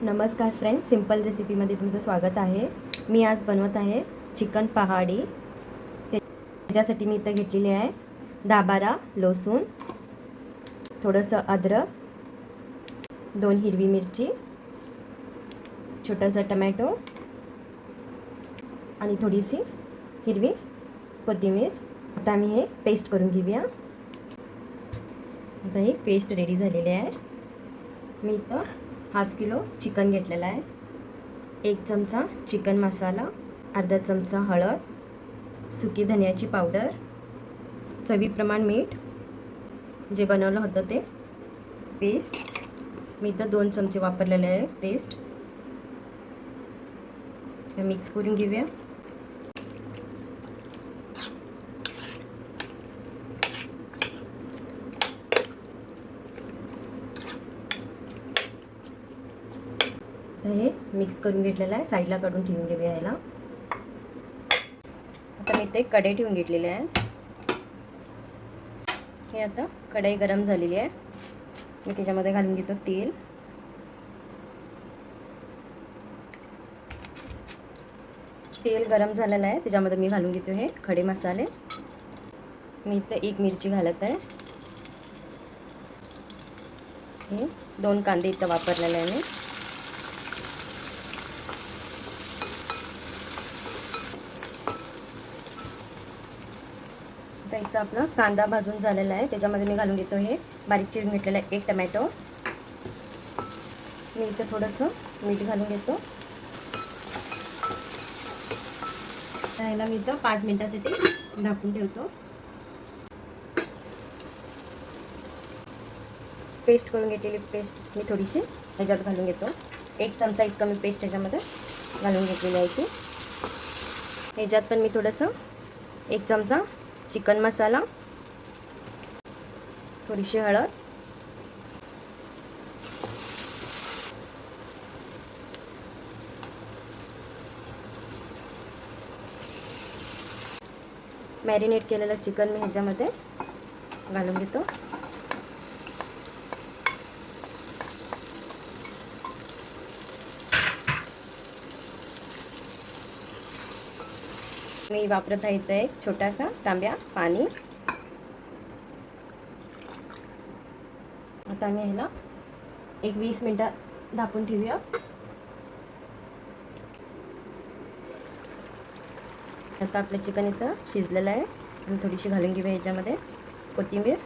नमस्कार friends, simple रेसिपीमध्ये तुमचं स्वागत आहे। मी आज बनवत आहे चिकन पहाडी। त्याच्यासाठी मी इथं घेतलेली आहे 10-12 लसूण, थोडंसं अद्रक, 2 हिरवी मिरची, छोटासा टमॅटो आणि थोडीशी हिरवी कोथिंबीर। आता आम्ही हे पेस्ट करून घेऊया। आता ही पेस्ट रेडी झालेली आहे। मी इथं हाफ किलो चिकन घेतलेला आहे। 1 चमचा चिकन मसाला, अर्धा चमचा हळद, सुकी धनियाची पावडर, चवीप्रमाण मीठ, जे बनवलं होतं ते पेस्ट मी इथं 2 चमचे वापरलेले आहे पेस्ट। हे मिक्स करून घेऊया। हे मिक्स करून घेतलेलं आहे, साईडला काढून ठेवून घेऊया याला। आता मी ते कढई ठेवून घेतलेली आहे। हे आता कढई गरम झालेली आहे, मी त्याच्यामध्ये घालून घेतो तेल। तेल गरम झालेलं आहे, त्याच्यामध्ये मी घालून घेतो हे खडे मसाले। मी इथं 1 मिरची घालत आहे। हे 2 कांदे इथं वापरलेले आहे मी। आता इथं आपला कांदा भाजून झालेला आहे, त्याच्यामध्ये मी घालून घेतो हे बारीक चिरून घेतलेला 1 टमॅटो। मी इथं थोडंसं मीठ घालून घेतो। याला मी इथं 5 मिनिटांसाठी झाकून ठेवतो। पेस्ट करून घेतलेली पेस्ट मी थोडीशी ह्याच्यात घालून घेतो। 1 चमचा इतका मी पेस्ट ह्याच्यामध्ये घालून घेतलेली आहे ती। ह्याच्यात पण मी थोडंसं 1 चमचा चिकन मसाला, थोडीशी हळद, मॅरिनेट केलेलं चिकन मी ह्याच्यामध्ये घालून घेतो। मी वापरत आहे इथं एक छोटासा तांब्या पाणी। आता मी ह्याला 20 मिनिटं झाकून ठेवूया। आता आपलं चिकन इथं शिजलेलं आहे, आणि थोडीशी घालून घेऊया ह्याच्यामध्ये कोथिंबीर।